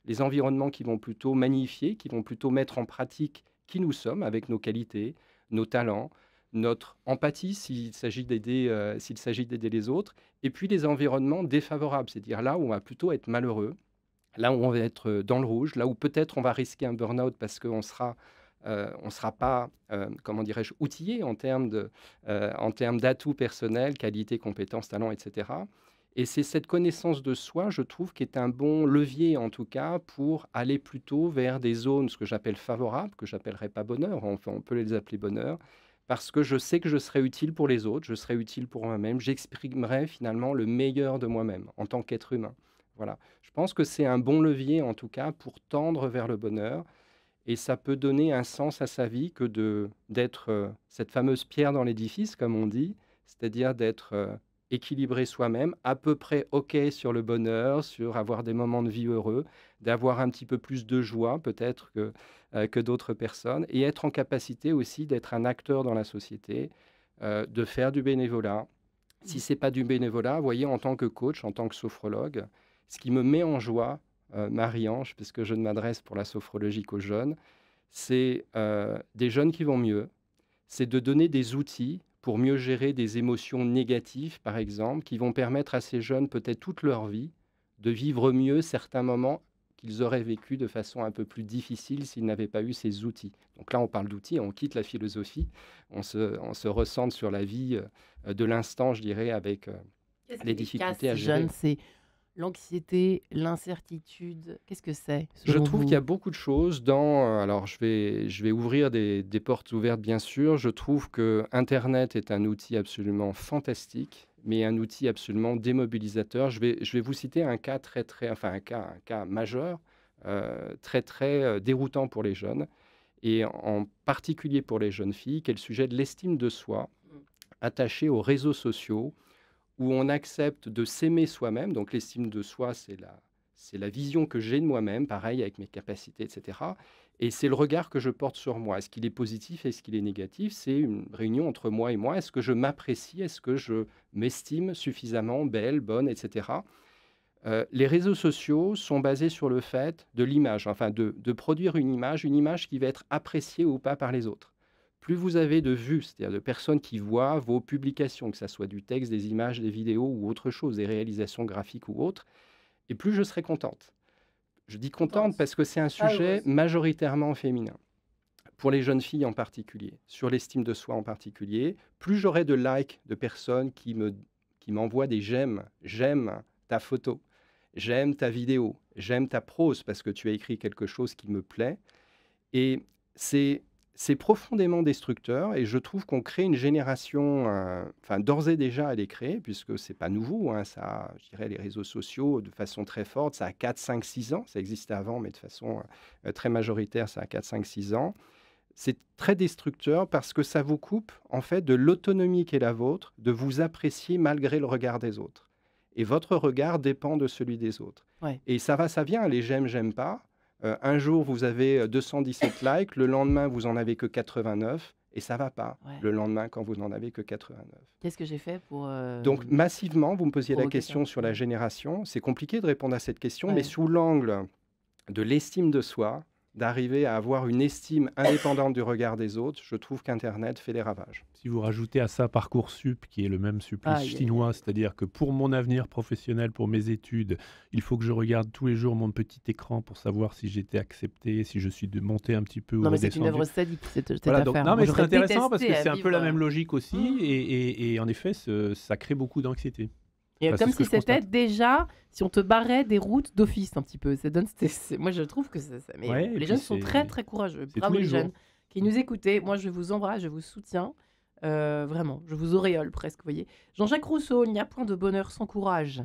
les environnements qui vont plutôt magnifier, qui vont plutôt mettre en pratique qui nous sommes avec nos qualités, nos talents, notre empathie s'il s'agit d'aider les autres, et puis les environnements défavorables, c'est-à-dire là où on va plutôt être malheureux, là où on va être dans le rouge, là où peut-être on va risquer un burn-out parce on sera pas, comment dirais-je, outillé en termes d'atouts personnels, qualités, compétences, talents, etc. Et c'est cette connaissance de soi, je trouve, qui est un bon levier, en tout cas, pour aller plutôt vers des zones, ce que j'appelle favorables, que j'appellerais pas bonheur, enfin, on peut les appeler bonheur, parce que je sais que je serai utile pour les autres, je serai utile pour moi-même, j'exprimerai finalement le meilleur de moi-même en tant qu'être humain. Voilà. Je pense que c'est un bon levier, en tout cas, pour tendre vers le bonheur. Et ça peut donner un sens à sa vie que d'être cette fameuse pierre dans l'édifice, comme on dit, c'est-à-dire d'être équilibré soi-même, à peu près OK sur le bonheur, sur avoir des moments de vie heureux, d'avoir un petit peu plus de joie peut-être que d'autres personnes, et être en capacité aussi d'être un acteur dans la société, de faire du bénévolat. Si c'est pas du bénévolat, vous voyez, en tant que coach, en tant que sophrologue, ce qui me met en joie, Marie-Ange, puisque je ne m'adresse pour la sophrologie qu'aux jeunes, c'est des jeunes qui vont mieux, c'est de donner des outils pour mieux gérer des émotions négatives, par exemple, qui vont permettre à ces jeunes, peut-être toute leur vie, de vivre mieux certains moments qu'ils auraient vécu de façon un peu plus difficile s'ils n'avaient pas eu ces outils. Donc là, on parle d'outils, on quitte la philosophie, on se recentre sur la vie de l'instant, je dirais, avec Qu'est-ce les qui les difficultés casse, à gérer. jeunes? C'est l'anxiété, l'incertitude. Qu'est-ce que c'est, Je selon trouve qu'il y a vous? beaucoup de choses alors je vais ouvrir des portes ouvertes, bien sûr. Je trouve que Internet est un outil absolument fantastique, mais un outil absolument démobilisateur. Je vais vous citer un cas enfin un cas majeur, très déroutant pour les jeunes, et en particulier pour les jeunes filles, qui est le sujet de l'estime de soi, attaché aux réseaux sociaux, où on accepte de s'aimer soi-même. Donc l'estime de soi, c'est la vision que j'ai de moi-même, pareil avec mes capacités, etc. Et c'est le regard que je porte sur moi. Est-ce qu'il est positif? Est-ce qu'il est négatif? C'est une réunion entre moi et moi. Est-ce que je m'apprécie? Est-ce que je m'estime suffisamment belle, bonne, etc. Les réseaux sociaux sont basés sur le fait de l'image, enfin de produire une image qui va être appréciée ou pas par les autres. Plus vous avez de vues, c'est-à-dire de personnes qui voient vos publications, que ce soit du texte, des images, des vidéos ou autre chose, des réalisations graphiques ou autres, et plus je serai contente. Je dis contente Contente, parce que c'est un pas sujet heureuse. majoritairement féminin, pour les jeunes filles en particulier, sur l'estime de soi en particulier. Plus j'aurai de likes de personnes qui m'envoient des j'aime, j'aime ta photo, j'aime ta vidéo, j'aime ta prose parce que tu as écrit quelque chose qui me plaît. Et c'est profondément destructeur et je trouve qu'on crée une génération, enfin d'ores et déjà elle est créée puisque c'est pas nouveau, hein, ça, je dirais les réseaux sociaux de façon très forte, ça a 4, 5, 6 ans, ça existait avant mais de façon très majoritaire, ça a 4, 5, 6 ans. C'est très destructeur parce que ça vous coupe en fait de l'autonomie qui est la vôtre, de vous apprécier malgré le regard des autres. Et votre regard dépend de celui des autres. Ouais. Et ça va, ça vient, les j'aime, j'aime pas. Un jour, vous avez 217 likes, le lendemain, vous en avez que 89, et ça va pas, Ouais. le lendemain, quand vous n'en avez que 89. Qu'est-ce que j'ai fait pour Donc, massivement, vous me posiez la provoquer ça? question sur la génération. C'est compliqué de répondre à cette question, mais Ouais. sous l'angle de l'estime de soi, d'arriver à avoir une estime indépendante du regard des autres, je trouve qu'Internet fait des ravages. Si vous rajoutez à ça Parcoursup, qui est le même supplice chinois, c'est-à-dire que pour mon avenir professionnel, pour mes études, il faut que je regarde tous les jours mon petit écran pour savoir si j'ai été accepté, si je suis monté un petit peu ou Non, mais c'est redescendu. une œuvre sadique, cette Voilà, affaire. non, mais c'est J'aurais intéressant parce que détesté c'est à un peu la vivre. même logique aussi, et en effet, ça crée beaucoup d'anxiété. Et Enfin, c'est comme ce que si je c'était constate. déjà, si on te barrait des routes d'office un petit peu. Ça donne, moi, je trouve que mais Ouais, et les puis jeunes sont très très courageux. c'est Bravo tous les les jeunes jours. qui nous écoutez. Moi, je vous embrasse, je vous soutiens. Vraiment, je vous auréole presque, vous voyez. Jean-Jacques Rousseau, il n'y a point de bonheur sans courage.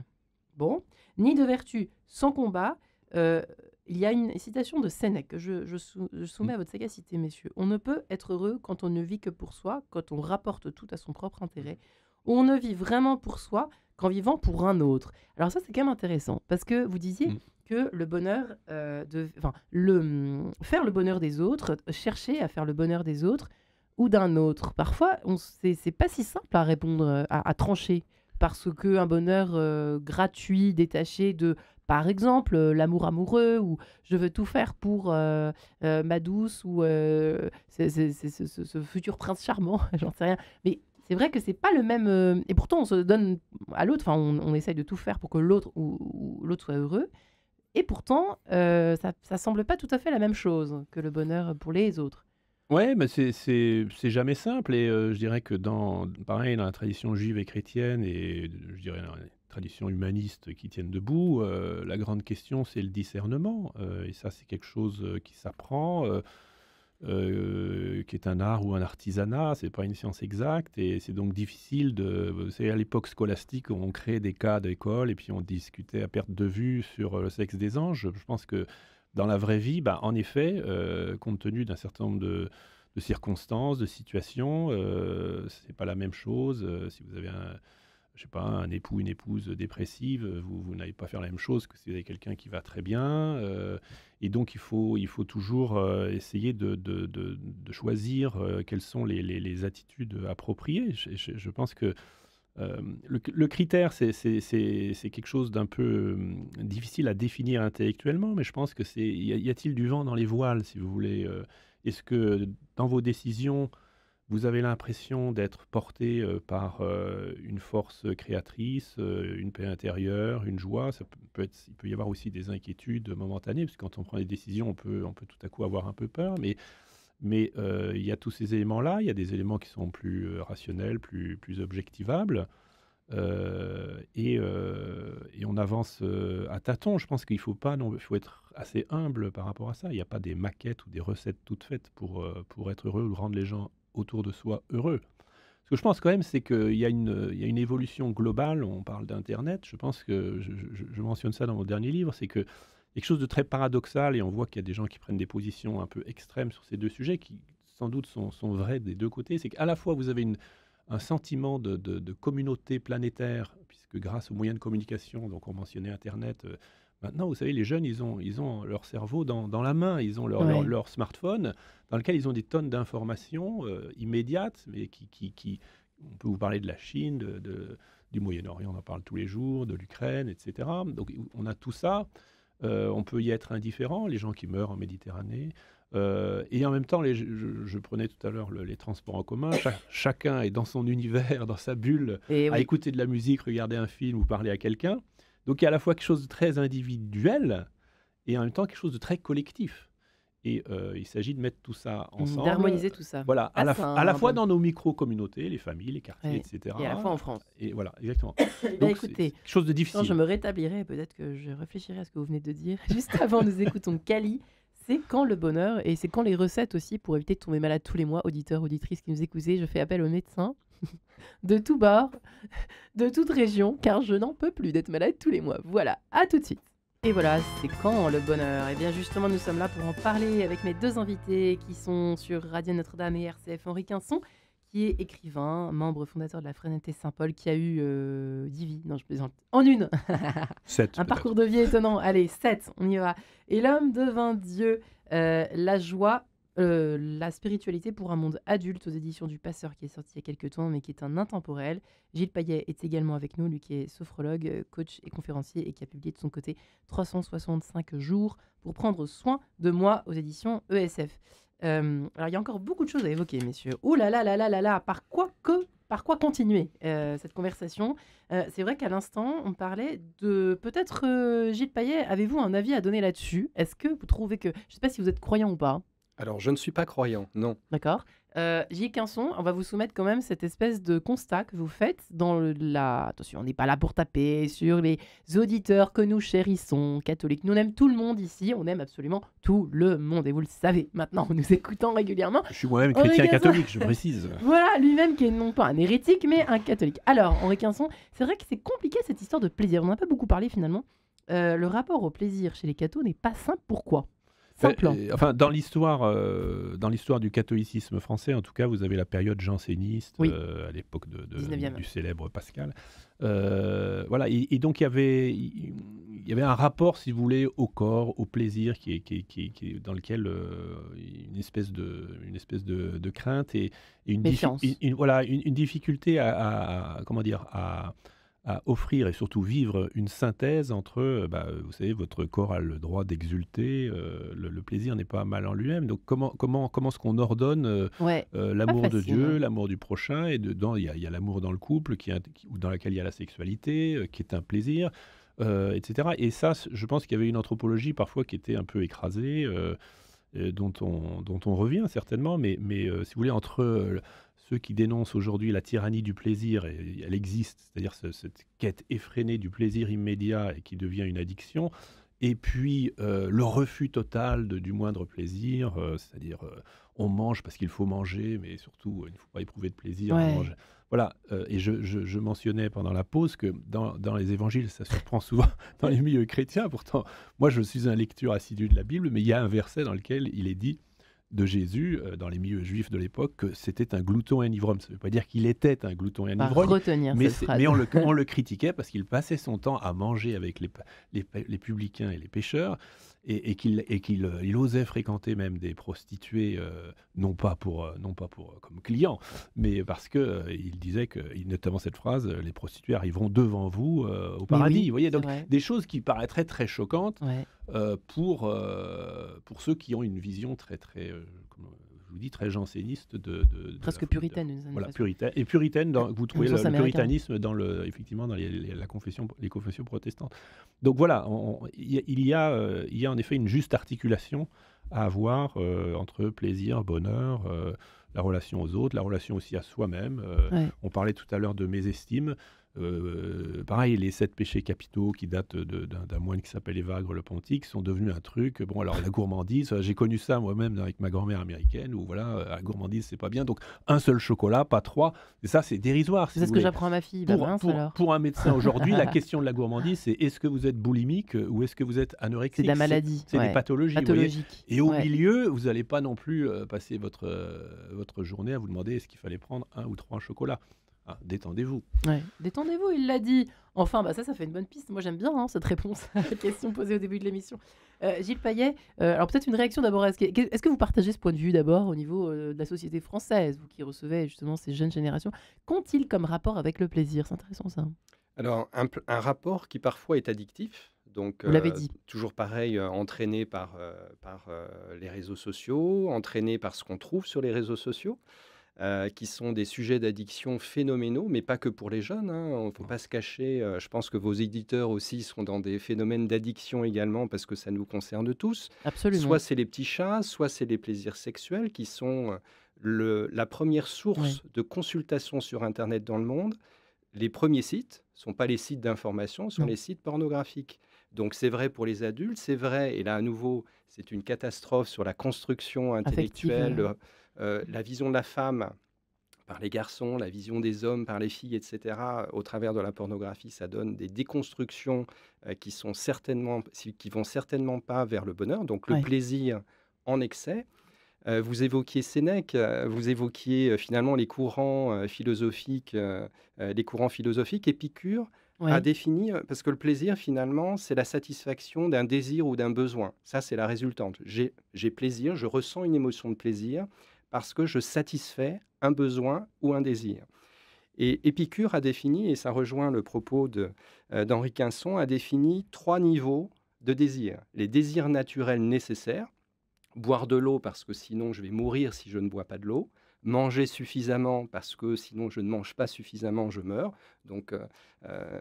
Bon, ni de vertu sans combat. Il y a une citation de Sénèque que je soumets à votre sagacité, messieurs. On ne peut être heureux quand on ne vit que pour soi, quand on rapporte tout à son propre intérêt. Ou on ne vit vraiment pour soi qu'en vivant pour un autre. Alors ça, c'est quand même intéressant, parce que vous disiez que le bonheur, faire le bonheur des autres, chercher à faire le bonheur des autres ou d'un autre. Parfois, c'est pas si simple à répondre, à trancher, parce qu'un bonheur gratuit, détaché de, par exemple, l'amour amoureux, ou je veux tout faire pour ma douce, ou ce futur prince charmant, j'en sais rien. Mais c'est vrai que c'est pas le même. Et pourtant, on se donne à l'autre, enfin, on essaye de tout faire pour que l'autre ou l'autre soit heureux. Et pourtant, ça semble pas tout à fait la même chose que le bonheur pour les autres. Ouais, mais c'est jamais simple, et je dirais que pareil, dans la tradition juive et chrétienne, et je dirais dans les traditions humanistes qui tiennent debout, la grande question, c'est le discernement. Et ça, c'est quelque chose qui s'apprend, qui est un art ou un artisanat, c'est pas une science exacte, et c'est donc difficile c'est à l'époque scolastique où on créait des cas d'école et puis on discutait à perte de vue sur le sexe des anges. Je pense que dans la vraie vie, en effet, compte tenu d'un certain nombre de circonstances, de situations, c'est pas la même chose. Si vous avez un époux, une épouse dépressive, vous n'allez pas faire la même chose que si vous avez quelqu'un qui va très bien. Et donc, il faut toujours essayer de choisir quelles sont les attitudes appropriées. Je pense que le critère, c'est quelque chose d'un peu difficile à définir intellectuellement, mais je pense que y a-t-il du vent dans les voiles, si vous voulez. Est-ce que dans vos décisions, vous avez l'impression d'être porté par une force créatrice, une paix intérieure, une joie? Il peut y avoir aussi des inquiétudes momentanées, parce que quand on prend des décisions, on peut tout à coup avoir un peu peur, mais il y a tous ces éléments-là. Il y a des éléments qui sont plus rationnels, plus objectivables, et on avance à tâtons. Je pense qu'il faut être assez humble par rapport à ça. Il n'y a pas des maquettes ou des recettes toutes faites pour être heureux ou rendre les gens autour de soi heureux. Ce que je pense quand même, c'est qu'il y a une évolution globale. On parle d'Internet. Je pense que, je mentionne ça dans mon dernier livre, c'est que quelque chose de très paradoxal, et on voit qu'il y a des gens qui prennent des positions un peu extrêmes sur ces deux sujets, qui sans doute sont vrais des deux côtés. C'est qu'à la fois, vous avez un sentiment de communauté planétaire, puisque grâce aux moyens de communication, donc on mentionnait Internet, maintenant, vous savez, les jeunes, ils ont leur cerveau dans la main, ils ont leur smartphone, dans lequel ils ont des tonnes d'informations immédiates, mais on peut vous parler de la Chine, du Moyen-Orient, on en parle tous les jours, de l'Ukraine, etc. Donc on a tout ça. On peut y être indifférent, les gens qui meurent en Méditerranée. Et en même temps, je prenais tout à l'heure les transports en commun. Chacun est dans son univers, dans sa bulle, à écouter de la musique, regarder un film ou parler à quelqu'un. Donc il y a à la fois quelque chose de très individuel et en même temps quelque chose de très collectif. Et il s'agit de mettre tout ça ensemble. D'harmoniser tout ça. Voilà, à la fois dans nos micro-communautés, les familles, les quartiers, etc. Et à la fois en France. Et voilà, exactement. Donc, écoutez, quelque chose de difficile. Je me rétablirai, peut-être que je réfléchirai à ce que vous venez de dire. Juste avant, nous écoutons Kali. C'est quand le bonheur, et c'est quand les recettes aussi, pour éviter de tomber malade tous les mois, auditeurs, auditrices qui nous écoutez, je fais appel aux médecins de tous bords, de toute région, car je n'en peux plus d'être malade tous les mois. Voilà, à tout de suite. Et voilà, c'est quand le bonheur? Et bien justement, nous sommes là pour en parler avec mes deux invités qui sont sur Radio Notre-Dame et RCF. Henri Quinson, qui est écrivain, membre fondateur de la Fraternité Saint-Paul, qui a eu 10 vies, non je plaisante, en une 7 un parcours de vie étonnant, allez, 7, on y va. Et l'homme devint Dieu, la joie La spiritualité pour un monde adulte aux éditions du Passeur qui est sorti il y a quelques temps mais qui est un intemporel. Gilles Payet est également avec nous, lui qui est sophrologue, coach et conférencier et qui a publié de son côté 365 jours pour prendre soin de moi aux éditions ESF. Alors il y a encore beaucoup de choses à évoquer, messieurs. Ouh là là là là là là, par quoi continuer cette conversation. C'est vrai qu'à l'instant, on parlait de peut-être Gilles Payet, avez-vous un avis à donner là-dessus? Est-ce que vous trouvez que, je ne sais pas si vous êtes croyant ou pas. Alors, je ne suis pas croyant, non. D'accord. J. Quinson, on va vous soumettre quand même cette espèce de constat que vous faites dans la... Attention, on n'est pas là pour taper sur les auditeurs que nous chérissons, catholiques. Nous, on aime tout le monde ici, on aime absolument tout le monde. Et vous le savez maintenant en nous écoutant régulièrement. Je suis moi-même chrétien catholique, je précise. Voilà, lui-même qui est non pas un hérétique, mais un catholique. Alors, Henri Quinson, c'est vrai que c'est compliqué cette histoire de plaisir. On n'en a pas beaucoup parlé finalement. Le rapport au plaisir chez les cathos n'est pas simple. Pourquoi ? Enfin, dans l'histoire du catholicisme français, en tout cas, vous avez la période janséniste, Oui. à l'époque XIXe. du célèbre Pascal. Voilà, et donc il y avait un rapport, si vous voulez, au corps, au plaisir, dans lequel une espèce de crainte et une difficulté à offrir et surtout vivre une synthèse entre, vous savez, votre corps a le droit d'exulter, le plaisir n'est pas mal en lui-même. Donc comment est-ce qu'on ordonne l'amour de Dieu, l'amour du prochain, et dedans il y a l'amour dans le couple dans lequel il y a la sexualité, qui est un plaisir, etc. Et ça, je pense qu'il y avait une anthropologie parfois qui était un peu écrasée, dont on revient certainement, mais si vous voulez, entre ceux qui dénoncent aujourd'hui la tyrannie du plaisir, et elle existe, c'est-à-dire cette quête effrénée du plaisir immédiat et qui devient une addiction, et puis le refus total du moindre plaisir, c'est-à-dire on mange parce qu'il faut manger, mais surtout il ne faut pas éprouver de plaisir. Ouais. Voilà, et je mentionnais pendant la pause que dans les évangiles, ça surprend souvent dans les milieux chrétiens. Pourtant, moi je suis un lecteur assidu de la Bible, mais il y a un verset dans lequel il est dit de Jésus, dans les milieux juifs de l'époque, que c'était un glouton et un ivrogne. Ça ne veut pas dire qu'il était un glouton et un ivrogne, mais on le critiquait parce qu'il passait son temps à manger avec les publicains et les pécheurs, et qu'il osait fréquenter même des prostituées, non pas pour comme clients, mais parce que il disait que, notamment cette phrase, les prostituées arriveront devant vous au paradis. Oui, vous voyez, donc vrai. des choses qui paraîtraient très choquantes. Ouais. Pour ceux qui ont une vision très, comme je vous dis, très janséniste Presque puritaine, d'une certaine voilà, façon. puritaine. Vous trouvez sens le américain. puritanisme effectivement dans les confessions protestantes. Donc voilà, il y a en effet une juste articulation à avoir entre plaisir, bonheur, la relation aux autres, la relation aussi à soi-même. Ouais. On parlait tout à l'heure de mésestime. Pareil, les 7 péchés capitaux qui datent d'un moine qui s'appelle Évagre le Pontique sont devenus un truc. Bon, alors la gourmandise, j'ai connu ça moi-même avec ma grand-mère américaine, où voilà, la gourmandise c'est pas bien, donc un seul chocolat, pas 3, et ça c'est dérisoire. C'est ce que j'apprends à ma fille. Pour un médecin aujourd'hui, la question de la gourmandise, c'est est-ce que vous êtes boulimique ou est-ce que vous êtes anorexique? C'est de la maladie. C'est des pathologies. Pathologique. Et au milieu, vous n'allez pas non plus passer votre journée à vous demander est-ce qu'il fallait prendre 1 ou 3 chocolats. Ah, détendez-vous. Ouais. Détendez-vous, il l'a dit. Enfin, ça fait une bonne piste. Moi, j'aime bien cette réponse à la question posée au début de l'émission. Gilles Payet, alors peut-être une réaction d'abord. Est-ce que vous partagez ce point de vue d'abord au niveau de la société française, vous qui recevez justement ces jeunes générations? Qu'ont-ils comme rapport avec le plaisir? C'est intéressant ça. Alors, un rapport qui parfois est addictif. Donc, Vous l'avez dit. toujours pareil, entraîné par les réseaux sociaux, entraîné par ce qu'on trouve sur les réseaux sociaux. Qui sont des sujets d'addiction phénoménaux, mais pas que pour les jeunes, hein. Il ne faut pas se cacher. Je pense que vos éditeurs aussi sont dans des phénomènes d'addiction également, parce que ça nous concerne tous. Absolument. Soit c'est les petits chats, soit c'est les plaisirs sexuels qui sont la première source de consultation sur Internet dans le monde. Les premiers sites ne sont pas les sites d'information, ce sont les sites pornographiques. Donc c'est vrai pour les adultes, c'est vrai, et là à nouveau, c'est une catastrophe sur la construction intellectuelle, la vision de la femme par les garçons, la vision des hommes par les filles, etc. Au travers de la pornographie, ça donne des déconstructions qui vont certainement pas vers le bonheur, donc le plaisir en excès. Vous évoquiez Sénèque, vous évoquiez finalement les courants philosophiques, Épicure. a défini, parce que le plaisir, finalement, c'est la satisfaction d'un désir ou d'un besoin. Ça, c'est la résultante. J'ai plaisir, je ressens une émotion de plaisir parce que je satisfais un besoin ou un désir. Et Épicure a défini, et ça rejoint le propos d'Henri Quinson, a défini 3 niveaux de désir. Les désirs naturels nécessaires, boire de l'eau parce que sinon je vais mourir si je ne bois pas de l'eau, manger suffisamment parce que sinon je ne mange pas suffisamment, je meurs. Donc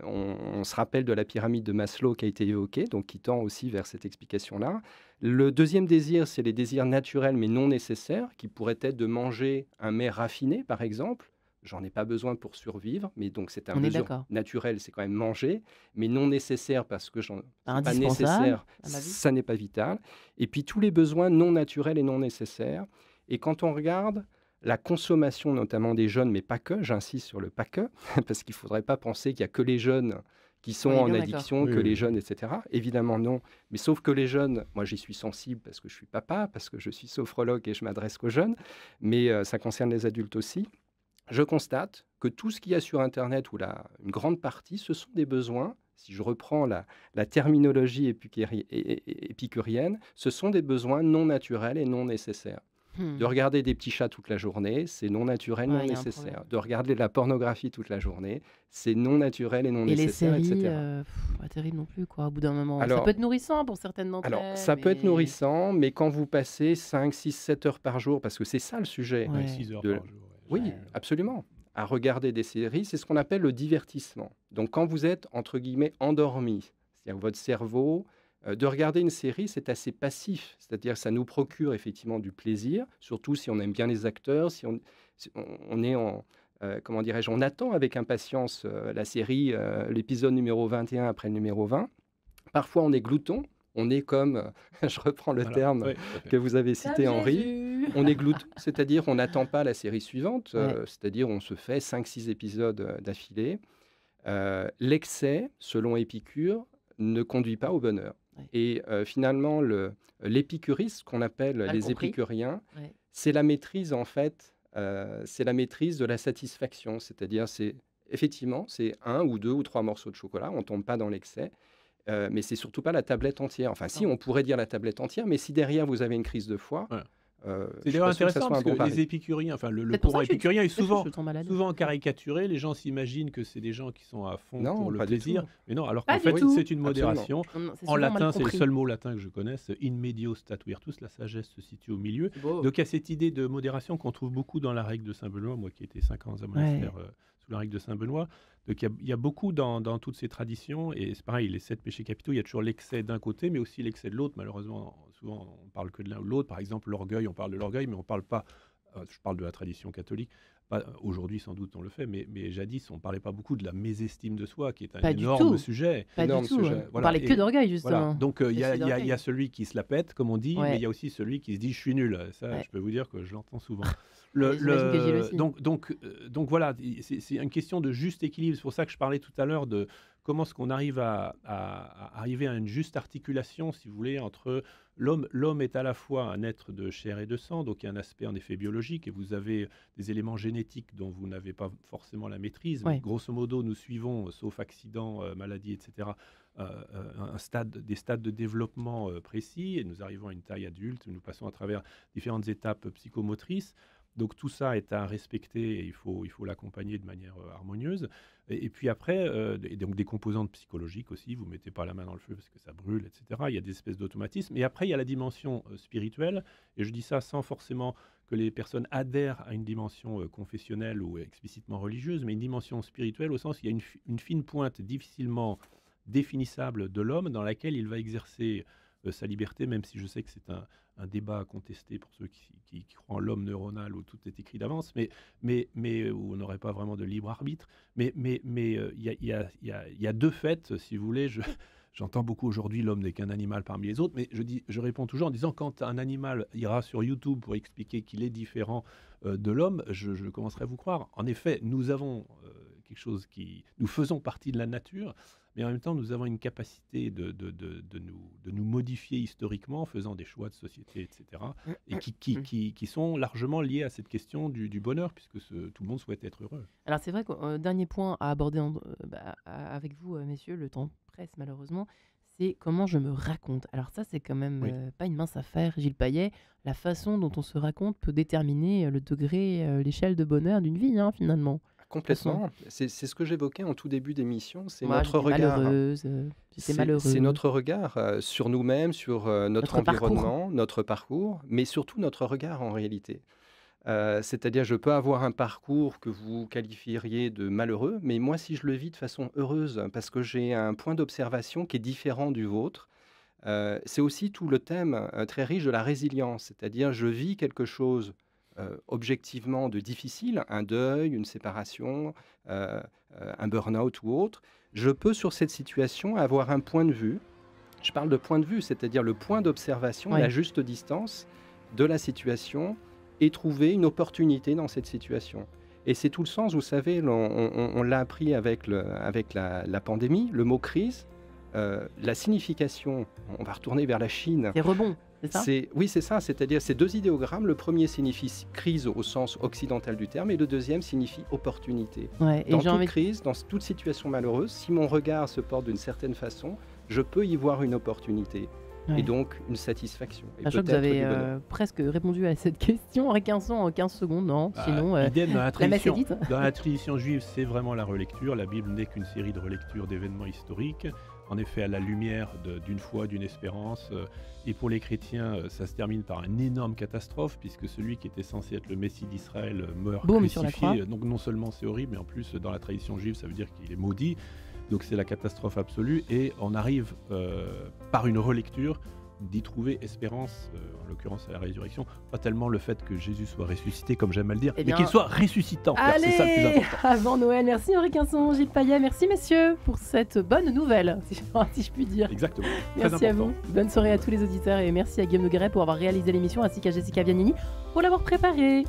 on se rappelle de la pyramide de Maslow qui a été évoquée, donc qui tend aussi vers cette explication-là. Le deuxième désir, c'est les désirs naturels mais non nécessaires, qui pourraient être de manger un mets raffiné, par exemple. J'en ai pas besoin pour survivre, mais donc c'est un besoin naturel, c'est quand même manger, mais non nécessaire parce que c'est pas nécessaire, ça n'est pas vital. Et puis tous les besoins non naturels et non nécessaires. Et quand on regarde la consommation notamment des jeunes, mais pas que, j'insiste sur le pas que, parce qu'il ne faudrait pas penser qu'il n'y a que les jeunes qui sont en addiction, que les jeunes, etc. Évidemment non, mais sauf que les jeunes, moi j'y suis sensible parce que je suis papa, parce que je suis sophrologue et je m'adresse qu'aux jeunes, mais ça concerne les adultes aussi. Je constate que tout ce qu'il y a sur Internet, ou une grande partie, ce sont des besoins. Si je reprends la terminologie épicurienne, ce sont des besoins non naturels et non nécessaires. De regarder des petits chats toute la journée, c'est non naturel, non nécessaire. De regarder de la pornographie toute la journée, c'est non naturel et non nécessaire, les séries, etc. Pas terrible non plus, quoi, au bout d'un moment. Alors, ça peut être nourrissant pour certaines d'entre elles. Alors, ça peut être nourrissant, mais quand vous passez 5, 6, 7 heures par jour, parce que c'est ça le sujet. 6 heures par jour. Oui, absolument. À regarder des séries, c'est ce qu'on appelle le divertissement. Donc, quand vous êtes, entre guillemets, endormi, c'est-à-dire votre cerveau, de regarder une série, c'est assez passif. C'est-à-dire que ça nous procure effectivement du plaisir, surtout si on aime bien les acteurs, si on est en... comment dirais-je, on attend avec impatience la série, l'épisode numéro 21 après le numéro 20. Parfois, on est glouton. On est comme, je reprends le terme que vous avez cité, Henri, on est glouton, c'est-à-dire on n'attend pas la série suivante, c'est-à-dire on se fait 5-6 épisodes d'affilée. L'excès, selon Épicure, ne conduit pas au bonheur. Et finalement, l'épicurisme, qu'on appelle les épicuriens, c'est la maîtrise, en fait, c'est la maîtrise de la satisfaction, c'est-à-dire effectivement, c'est 1 ou 2 ou 3 morceaux de chocolat, on ne tombe pas dans l'excès. Mais c'est surtout pas la tablette entière. Enfin, si, on pourrait dire la tablette entière, mais si derrière vous avez une crise de foie, c'est d'ailleurs intéressant parce que les épicuriens, enfin le courant épicurien est souvent caricaturé. Les gens s'imaginent que c'est des gens qui sont à fond pour le plaisir, mais non. Alors qu'en fait, c'est une modération. En latin, c'est le seul mot latin que je connaisse. In medio stat virtus, la sagesse se situe au milieu. Donc il y a cette idée de modération qu'on trouve beaucoup dans la règle de Saint Benoît. Moi, qui ai été 5 ans à monastère sous la règle de Saint Benoît. Donc il y a beaucoup dans toutes ces traditions, et c'est pareil, les 7 péchés capitaux, il y a toujours l'excès d'un côté, mais aussi l'excès de l'autre. Malheureusement, souvent on parle que de l'un ou de l'autre. Par exemple, l'orgueil, on parle de l'orgueil, mais on parle pas, je parle de la tradition catholique, aujourd'hui sans doute on le fait, mais jadis on parlait pas beaucoup de la mésestime de soi, qui est un énorme sujet. Pas du tout, on parlait que d'orgueil justement. Voilà. Donc il y a celui qui se la pète, comme on dit, mais il y a aussi celui qui se dit je suis nul. Ça, je peux vous dire que je l'entends souvent. Donc voilà, c'est une question de juste équilibre. C'est pour ça que je parlais tout à l'heure de comment est-ce qu'on arrive à arriver à une juste articulation, si vous voulez, entre l'homme. L'homme est à la fois un être de chair et de sang, donc il y a un aspect en effet biologique, et vous avez des éléments génétiques dont vous n'avez pas forcément la maîtrise. Mais grosso modo, nous suivons, sauf accident, maladie, etc., des stades de développement précis, et nous arrivons à une taille adulte, nous passons à travers différentes étapes psychomotrices. Donc tout ça est à respecter et il faut l'accompagner de manière harmonieuse. Et puis après, et donc des composantes psychologiques aussi, vous ne mettez pas la main dans le feu parce que ça brûle, etc. Il y a des espèces d'automatismes. Et après, il y a la dimension spirituelle, et je dis ça sans forcément que les personnes adhèrent à une dimension confessionnelle ou explicitement religieuse, mais une dimension spirituelle au sens où il y a une fine pointe difficilement définissable de l'homme dans laquelle il va exercer sa liberté, même si je sais que c'est un débat à contester pour ceux qui croient en l'homme neuronal où tout est écrit d'avance, mais où on n'aurait pas vraiment de libre arbitre. Mais il y a deux faits, si vous voulez. J'entends beaucoup aujourd'hui l'homme n'est qu'un animal parmi les autres, mais je réponds toujours en disant quand un animal ira sur YouTube pour expliquer qu'il est différent de l'homme, je commencerai à vous croire. En effet, nous avons quelque chose nous faisons partie de la nature, mais en même temps, nous avons une capacité de nous modifier historiquement en faisant des choix de société, etc., et qui sont largement liés à cette question du bonheur, puisque tout le monde souhaite être heureux. Alors c'est vrai qu'un dernier point à aborder avec vous, messieurs, le temps presse malheureusement, c'est comment je me raconte. Alors ça, c'est quand même pas une mince affaire, Gilles Payet. La façon dont on se raconte peut déterminer le degré, l'échelle de bonheur d'une vie, finalement. Complètement. C'est ce que j'évoquais en tout début d'émission. C'est Moi, notre j'étais regard. malheureuse, j'étais malheureux. C'est notre regard sur nous-mêmes, sur notre environnement, notre parcours, mais surtout notre regard en réalité. C'est-à-dire, je peux avoir un parcours que vous qualifieriez de malheureux, mais moi, si je le vis de façon heureuse, parce que j'ai un point d'observation qui est différent du vôtre, c'est aussi tout le thème très riche de la résilience. C'est-à-dire, je vis quelque chose objectivement de difficile, un deuil, une séparation, un burn-out ou autre. Je peux, sur cette situation, avoir un point de vue. Je parle de point de vue, c'est-à-dire le point d'observation, la juste distance de la situation, et trouver une opportunité dans cette situation. Et c'est tout le sens, vous savez, on l'a appris avec la pandémie, le mot crise, la signification, on va retourner vers la Chine. C'est rebond, c'est ça ? Oui, c'est ça, c'est-à-dire ces deux idéogrammes, le premier signifie crise au sens occidental du terme, et le deuxième signifie opportunité. Dans toute crise, dans toute situation malheureuse, si mon regard se porte d'une certaine façon, je peux y voir une opportunité. Et donc une satisfaction. Je crois que vous avez presque répondu à cette question en 15 secondes, non ? Sinon, idem, la messe est dite. Dans la tradition juive, c'est vraiment la relecture. La Bible n'est qu'une série de relectures d'événements historiques. En effet, à la lumière d'une foi, d'une espérance. Et pour les chrétiens, ça se termine par une énorme catastrophe, puisque celui qui était censé être le Messie d'Israël meurt crucifié. Donc non seulement c'est horrible, mais en plus, dans la tradition juive, ça veut dire qu'il est maudit. Donc c'est la catastrophe absolue, et on arrive par une relecture d'y trouver espérance, en l'occurrence à la résurrection, pas tellement le fait que Jésus soit ressuscité, comme j'aime à le dire, mais qu'il soit ressuscitant, car c'est ça le plus important. Avant Noël, merci Henri Quinson, Gilles Payet, merci messieurs pour cette bonne nouvelle, si je puis dire. Exactement. Merci à vous, bonne soirée à tous les auditeurs, et merci à Guillaume Nogueret pour avoir réalisé l'émission, ainsi qu'à Jessica Vianini pour l'avoir préparée.